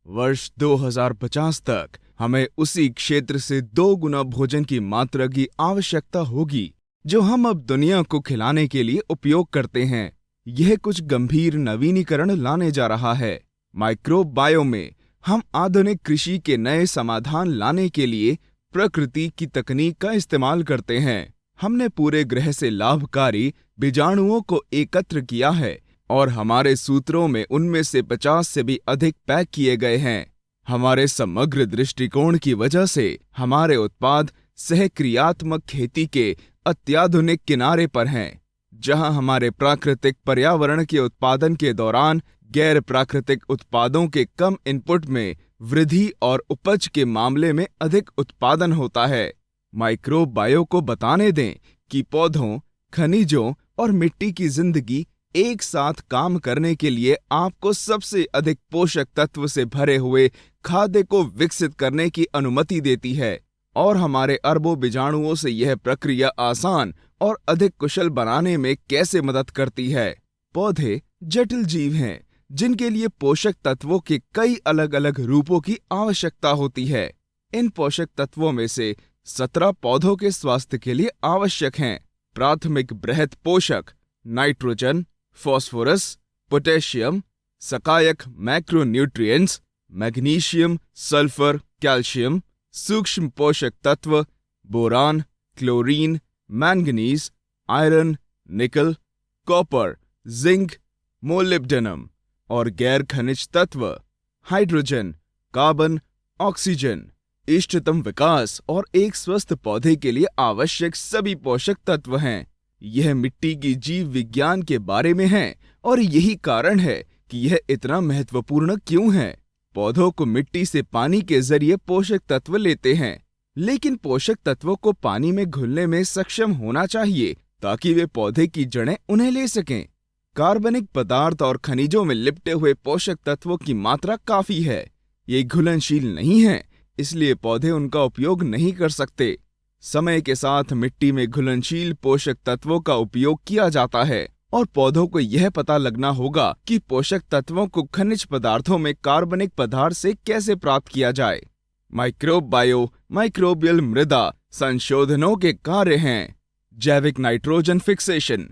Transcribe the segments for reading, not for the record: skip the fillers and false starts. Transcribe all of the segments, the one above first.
वर्ष 2050 तक हमें उसी क्षेत्र से 2 गुना भोजन की मात्रा की आवश्यकता होगी जो हम अब दुनिया को खिलाने के लिए उपयोग करते हैं। यह कुछ गंभीर नवीनीकरण लाने जा रहा है। माइक्रोब बायो में हम आधुनिक कृषि के नए समाधान लाने के लिए प्रकृति की तकनीक का इस्तेमाल करते हैं। हमने पूरे ग्रह से लाभकारी बीजाणुओं को एकत्र किया है और हमारे सूत्रों में उनमें से 50 से भी अधिक पैक किए गए हैं। हमारे समग्र दृष्टिकोण की वजह से हमारे उत्पाद सहक्रियात्मक खेती के अत्याधुनिक किनारे पर हैं, जहां हमारे प्राकृतिक पर्यावरण के उत्पादन के दौरान गैर प्राकृतिक उत्पादों के कम इनपुट में वृद्धि और उपज के मामले में अधिक उत्पादन होता है। माइक्रोब बायो को बताने दें कि पौधों, खनिजों और मिट्टी की जिंदगी एक साथ काम करने के लिए आपको सबसे अधिक पोषक तत्व से भरे हुए खाद्य को विकसित करने की अनुमति देती है और हमारे अरबों बीजाणुओं से यह प्रक्रिया आसान और अधिक कुशल बनाने में कैसे मदद करती है। पौधे जटिल जीव हैं जिनके लिए पोषक तत्वों के कई अलग अलग रूपों की आवश्यकता होती है। इन पोषक तत्वों में से 17 पौधों के स्वास्थ्य के लिए आवश्यक हैं। प्राथमिक बृहत पोषक नाइट्रोजन, फास्फोरस, पोटेशियम, सहायक मैक्रोन्यूट्रिएंट्स, मैग्नीशियम, सल्फर, कैल्शियम, सूक्ष्म पोषक तत्व बोरान, क्लोरीन, मैंगनीज, आयरन, निकल, कॉपर, जिंक, मोलिब्डेनम और गैर खनिज तत्व हाइड्रोजन, कार्बन, ऑक्सीजन। इष्टतम विकास और एक स्वस्थ पौधे के लिए आवश्यक सभी पोषक तत्व हैं। यह मिट्टी की जीव विज्ञान के बारे में है और यही कारण है कि यह इतना महत्वपूर्ण क्यों है। पौधों को मिट्टी से पानी के जरिए पोषक तत्व लेते हैं, लेकिन पोषक तत्वों को पानी में घुलने में सक्षम होना चाहिए ताकि वे पौधे की जड़ें उन्हें ले सकें। कार्बनिक पदार्थ और खनिजों में लिपटे हुए पोषक तत्वों की मात्रा काफी है। ये घुलनशील नहीं है, इसलिए पौधे उनका उपयोग नहीं कर सकते। समय के साथ मिट्टी में घुलनशील पोषक तत्वों का उपयोग किया जाता है और पौधों को यह पता लगना होगा कि पोषक तत्वों को खनिज पदार्थों में कार्बनिक पदार्थ से कैसे प्राप्त किया जाए। माइक्रोब बायो माइक्रोबियल मृदा संशोधनों के कार्य हैं। जैविक नाइट्रोजन फिक्सेशन,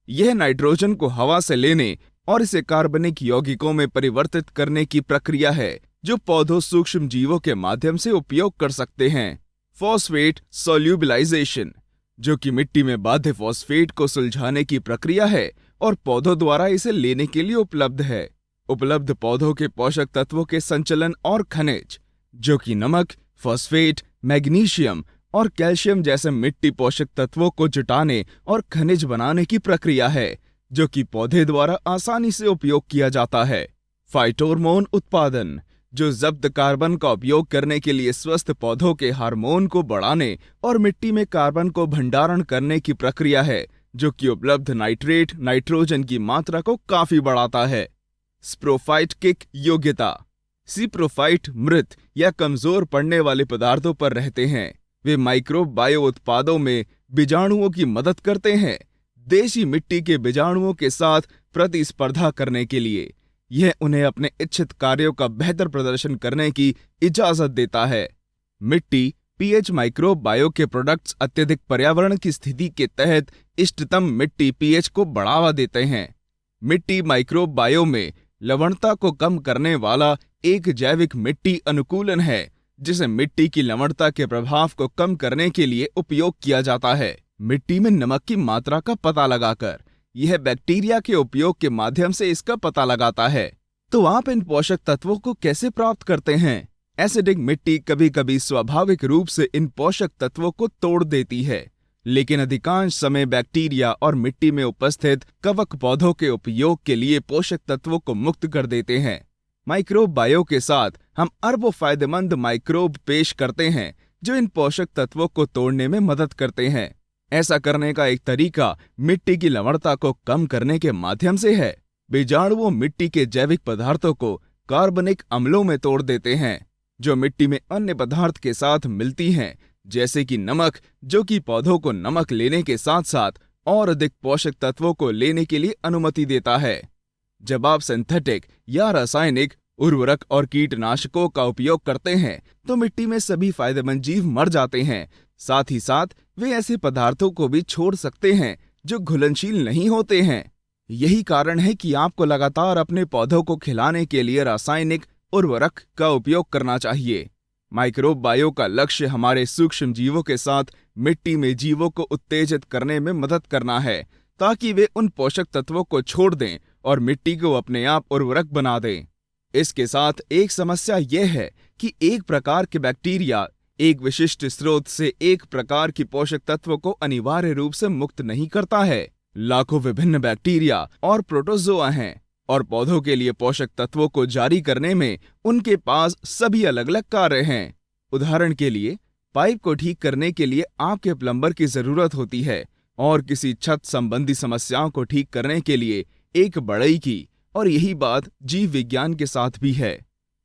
यह नाइट्रोजन को हवा से लेने और इसे कार्बनिक यौगिकों में परिवर्तित करने की प्रक्रिया है जो पौधों सूक्ष्म जीवों के माध्यम से उपयोग कर सकते हैं। फॉस्फेट सोल्यूबिलाइजेशन, जो कि मिट्टी में बाध्य फॉस्फेट को सुलझाने की प्रक्रिया है और पौधों द्वारा इसे लेने के लिए उपलब्ध है। उपलब्ध पौधों के पोषक तत्वों के संचलन और खनिज, जो कि नमक, फॉस्फेट, मैग्नीशियम और कैल्शियम जैसे मिट्टी पोषक तत्वों को जुटाने और खनिज बनाने की प्रक्रिया है, जो कि पौधे द्वारा आसानी से उपयोग किया जाता है। फाइटोहॉर्मोन उत्पादन, जो जब्त कार्बन का उपयोग करने के लिए स्वस्थ पौधों के हार्मोन को बढ़ाने और मिट्टी में कार्बन को भंडारण करने की प्रक्रिया है, जो कि उपलब्ध नाइट्रेट नाइट्रोजन की मात्रा को काफी बढ़ाता है। स्प्रोफाइटिक योग्यता, सिप्रोफाइट मृत या कमजोर पड़ने वाले पदार्थों पर रहते हैं। वे माइक्रोब बायो उत्पादों में बीजाणुओं की मदद करते हैं, देशी मिट्टी के बीजाणुओं के साथ प्रतिस्पर्धा करने के लिए। यह उन्हें अपने इच्छित कार्यों का बेहतर प्रदर्शन करने की इजाजत देता है। मिट्टी पीएच माइक्रोब बायो के प्रोडक्ट्स अत्यधिक पर्यावरण की स्थिति के तहत इष्टतम मिट्टी पीएच को बढ़ावा देते हैं। मिट्टी माइक्रोब बायो में लवणता को कम करने वाला एक जैविक मिट्टी अनुकूलन है, जिसे मिट्टी की लवणता के प्रभाव को कम करने के लिए उपयोग किया जाता है। मिट्टी में नमक की मात्रा का पता लगाकर यह बैक्टीरिया के उपयोग के माध्यम से इसका पता लगाता है। तो आप इन पोषक तत्वों को कैसे प्राप्त करते हैं? एसिडिक मिट्टी कभी कभी स्वाभाविक रूप से इन पोषक तत्वों को तोड़ देती है, लेकिन अधिकांश समय बैक्टीरिया और मिट्टी में उपस्थित कवक पौधों के उपयोग के लिए पोषक तत्वों को मुक्त कर देते हैं। माइक्रोब बायो के साथ हम अरबों फायदेमंद माइक्रोब पेश करते हैं जो इन पोषक तत्वों को तोड़ने में मदद करते हैं। ऐसा करने का एक तरीका मिट्टी की लवणता को कम करने के माध्यम से है। बीजाणुओं मिट्टी के जैविक पदार्थों को कार्बनिक अम्लों में तोड़ देते हैं, जो मिट्टी में अन्य पदार्थ के साथ मिलती हैं, जैसे कि नमक, जो कि पौधों को नमक लेने के साथ साथ और अधिक पोषक तत्वों को लेने के लिए अनुमति देता है। जब आप सिंथेटिक या रासायनिक उर्वरक और कीटनाशकों का उपयोग करते हैं तो मिट्टी में सभी फायदेमंद जीव मर जाते हैं। साथ ही साथ वे ऐसे पदार्थों को भी छोड़ सकते हैं जो घुलनशील नहीं होते हैं। यही कारण है कि आपको लगातार अपने पौधों को खिलाने के लिए रासायनिक उर्वरक का उपयोग करना चाहिए। माइक्रोब बायो का लक्ष्य हमारे सूक्ष्म जीवों के साथ मिट्टी में जीवों को उत्तेजित करने में मदद करना है, ताकि वे उन पोषक तत्वों को छोड़ दें और मिट्टी को अपने आप उर्वरक बना दें। इसके साथ एक समस्या यह है कि एक प्रकार के बैक्टीरिया एक विशिष्ट स्रोत से एक प्रकार की पोषक तत्वों को अनिवार्य रूप से मुक्त नहीं करता है। लाखों विभिन्न बैक्टीरिया और प्रोटोजोआ हैं और पौधों के लिए पोषक तत्वों को जारी करने में उनके पास सभी अलग अलग कार्य हैं। उदाहरण के लिए, पाइप को ठीक करने के लिए आपके प्लम्बर की जरूरत होती है और किसी छत संबंधी समस्याओं को ठीक करने के लिए एक बढ़ई की, और यही बात जीव विज्ञान के साथ भी है।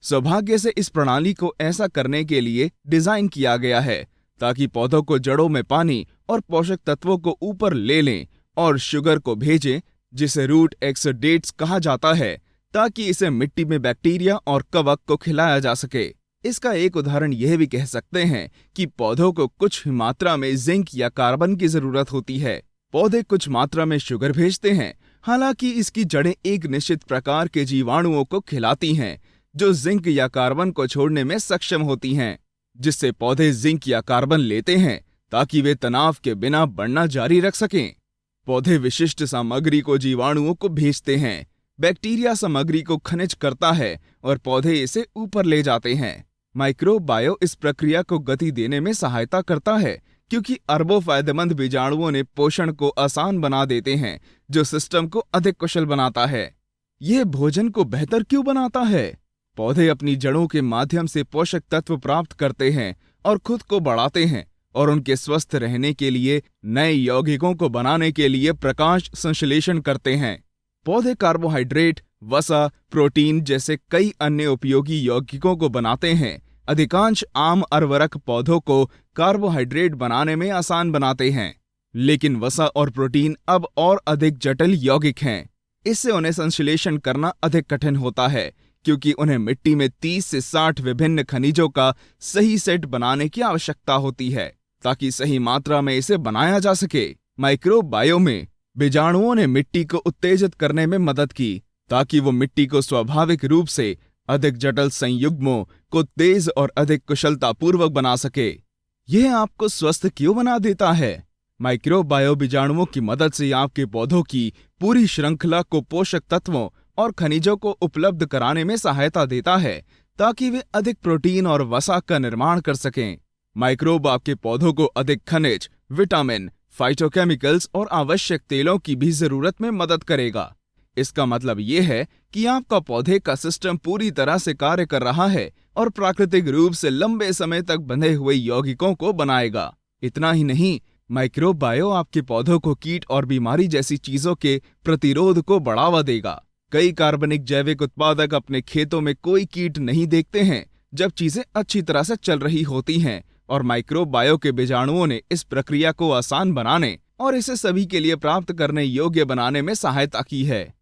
सौभाग्य से इस प्रणाली को ऐसा करने के लिए डिजाइन किया गया है ताकि पौधों को जड़ों में पानी और पोषक तत्वों को ऊपर ले लें और शुगर को भेजें, जिसे रूट एक्सोडेट्स कहा जाता है, ताकि इसे मिट्टी में बैक्टीरिया और कवक को खिलाया जा सके। इसका एक उदाहरण यह भी कह सकते हैं कि पौधों को कुछ मात्रा में जिंक या कार्बन की जरूरत होती है। पौधे कुछ मात्रा में शुगर भेजते हैं, हालांकि इसकी जड़ें एक निश्चित प्रकार के जीवाणुओं को खिलाती हैं जो जिंक या कार्बन को छोड़ने में सक्षम होती हैं, जिससे पौधे जिंक या कार्बन लेते हैं ताकि वे तनाव के बिना बढ़ना जारी रख सकें। पौधे विशिष्ट सामग्री को जीवाणुओं को भेजते हैं। बैक्टीरिया सामग्री को खनिज करता है और पौधे इसे ऊपर ले जाते हैं। माइक्रोब बायो इस प्रक्रिया को गति देने में सहायता करता है, क्योंकि अरबों फायदेमंद बीजाणुओं ने पोषण को आसान बना देते हैं, जो सिस्टम को अधिक कुशल बनाता है। यह भोजन को बेहतर क्यों बनाता है? पौधे अपनी जड़ों के माध्यम से पोषक तत्व प्राप्त करते हैं और खुद को बढ़ाते हैं, और उनके स्वस्थ रहने के लिए नए यौगिकों को बनाने के लिए प्रकाश संश्लेषण करते हैं। पौधे कार्बोहाइड्रेट, वसा, प्रोटीन जैसे कई अन्य उपयोगी यौगिकों को बनाते हैं। अधिकांश आम उर्वरक पौधों को कार्बोहाइड्रेट बनाने में आसान बनाते हैं, लेकिन वसा और प्रोटीन अब और अधिक जटिल यौगिक हैं। इससे उन्हें संश्लेषण करना अधिक कठिन होता है, क्योंकि उन्हें मिट्टी में 30 से 60 विभिन्न खनिजों का सही सेट बनाने की आवश्यकता होती है ताकि सही मात्रा में इसे बनाया जा सके। माइक्रोब बायो में बीजाणुओं ने मिट्टी को उत्तेजित करने में मदद की ताकि वो मिट्टी को स्वाभाविक रूप से अधिक जटिल संयुग्मों को तेज और अधिक कुशलता पूर्वक बना सके। यह आपको स्वस्थ क्यों बना देता है? माइक्रोब बायो बीजाणुओं की मदद से आपके पौधों की पूरी श्रृंखला को पोषक तत्वों और खनिजों को उपलब्ध कराने में सहायता देता है ताकि वे अधिक प्रोटीन और वसा का निर्माण कर सकें। माइक्रोब आपके पौधों को अधिक खनिज, विटामिन, फाइटोकेमिकल्स और आवश्यक तेलों की भी जरूरत में मदद करेगा। इसका मतलब ये है कि आपका पौधे का सिस्टम पूरी तरह से कार्य कर रहा है और प्राकृतिक रूप से लंबे समय तक बंधे हुए यौगिकों को बनाएगा। इतना ही नहीं, माइक्रोब बायो आपके पौधों को कीट और बीमारी जैसी चीजों के प्रतिरोध को बढ़ावा देगा। कई कार्बनिक जैविक उत्पादक अपने खेतों में कोई कीट नहीं देखते हैं जब चीजें अच्छी तरह से चल रही होती हैं, और माइक्रोब बायो के बीजाणुओं ने इस प्रक्रिया को आसान बनाने और इसे सभी के लिए प्राप्त करने योग्य बनाने में सहायता की है।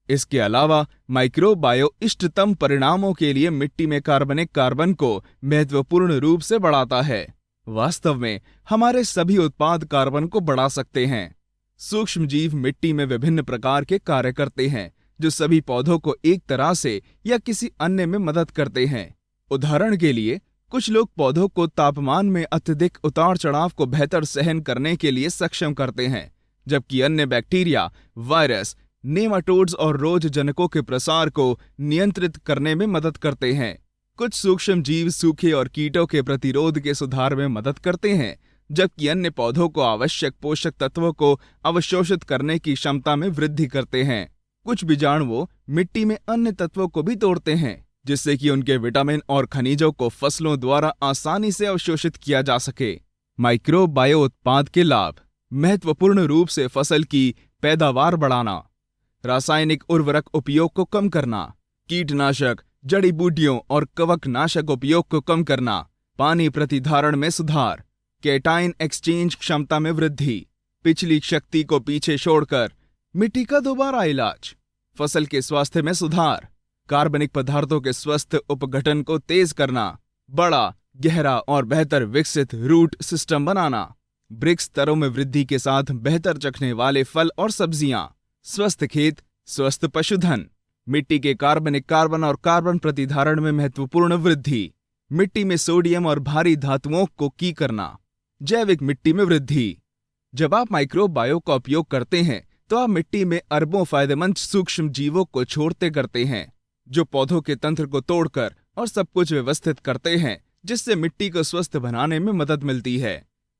इसके अलावा माइक्रोब बायो इष्टतम परिणामों के लिए मिट्टी में कार्बनिक कार्बन को महत्वपूर्ण रूप से बढ़ाता है। वास्तव में हमारे सभी उत्पाद कार्बन को बढ़ा सकते हैं। सूक्ष्म जीव मिट्टी में विभिन्न प्रकार के कार्य करते हैं जो सभी पौधों को एक तरह से या किसी अन्य में मदद करते हैं। उदाहरण के लिए, कुछ लोग पौधों को तापमान में अत्यधिक उतार चढ़ाव को बेहतर सहन करने के लिए सक्षम करते हैं, जबकि अन्य बैक्टीरिया, वायरस, नेमाटोड्स और रोगजनकों के प्रसार को नियंत्रित करने में मदद करते हैं। कुछ सूक्ष्म जीव सूखे और कीटों के प्रतिरोध के सुधार में मदद करते हैं, जबकि अन्य पौधों को आवश्यक पोषक तत्वों को अवशोषित करने की क्षमता में वृद्धि करते हैं। कुछ बीजाणु मिट्टी में अन्य तत्वों को भी तोड़ते हैं, जिससे कि उनके विटामिन और खनिजों को फसलों द्वारा आसानी से अवशोषित किया जा सके। माइक्रोब बायो उत्पाद के लाभ: महत्वपूर्ण रूप से फसल की पैदावार बढ़ाना, रासायनिक उर्वरक उपयोग को कम करना, कीटनाशक, जड़ी बूटियों और कवकनाशक उपयोग को कम करना, पानी प्रतिधारण में सुधार, कैटाइन एक्सचेंज क्षमता में वृद्धि, पिछली शक्ति को पीछे छोड़कर मिट्टी का दोबारा इलाज, फसल के स्वास्थ्य में सुधार, कार्बनिक पदार्थों के स्वस्थ उपघटन को तेज करना, बड़ा, गहरा और बेहतर विकसित रूट सिस्टम बनाना, ब्रिक्स स्तरों में वृद्धि के साथ बेहतर चखने वाले फल और सब्जियां, स्वस्थ खेत, स्वस्थ पशुधन, मिट्टी के कार्बनिक कार्बन और कार्बन प्रतिधारण में महत्वपूर्ण वृद्धि, मिट्टी में सोडियम और भारी धातुओं को की करना, जैविक मिट्टी में वृद्धि। जब आप माइक्रोब बायो का उपयोग करते हैं तो आप मिट्टी में अरबों फायदेमंद सूक्ष्म जीवों को छोड़ते करते हैं, जो पौधों के तंत्र को तोड़कर और सब कुछ व्यवस्थित करते हैं, जिससे मिट्टी को स्वस्थ बनाने में मदद मिलती है।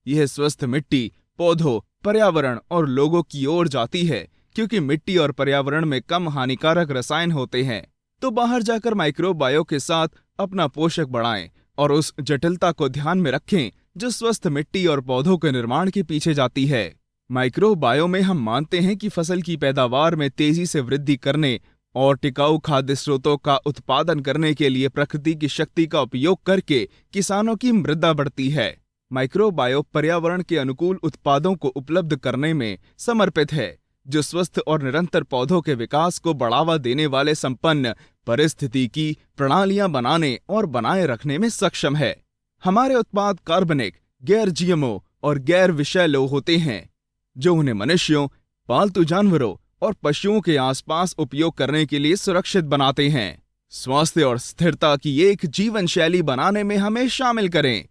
यह स्वस्थ मिट्टी पौधों, पर्यावरण और लोगों की ओर जाती है, क्योंकि मिट्टी और पर्यावरण में कम हानिकारक रसायन होते हैं। तो बाहर जाकर माइक्रोब बायो के साथ अपना पोषक बढ़ाएं और उस जटिलता को ध्यान में रखें जो स्वस्थ मिट्टी और पौधों के निर्माण के पीछे जाती है। माइक्रोब बायो में हम मानते हैं कि फसल की पैदावार में तेजी से वृद्धि करने और टिकाऊ खाद्य स्रोतों का उत्पादन करने के लिए प्रकृति की शक्ति का उपयोग करके किसानों की मृदा बढ़ती है। माइक्रोब बायो पर्यावरण के अनुकूल उत्पादों को उपलब्ध करने में समर्पित है, जो स्वस्थ और निरंतर पौधों के विकास को बढ़ावा देने वाले संपन्न पारिस्थितिकी प्रणालियां बनाने और बनाए रखने में सक्षम है। हमारे उत्पाद कार्बनिक, गैर जीएमओ और गैर विषैले होते हैं, जो उन्हें मनुष्यों, पालतू जानवरों और पशुओं के आसपास उपयोग करने के लिए सुरक्षित बनाते हैं। स्वास्थ्य और स्थिरता की एक जीवन शैली बनाने में हमें शामिल करें,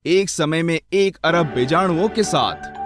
एक समय में 1 अरब बीजाणुओं के साथ।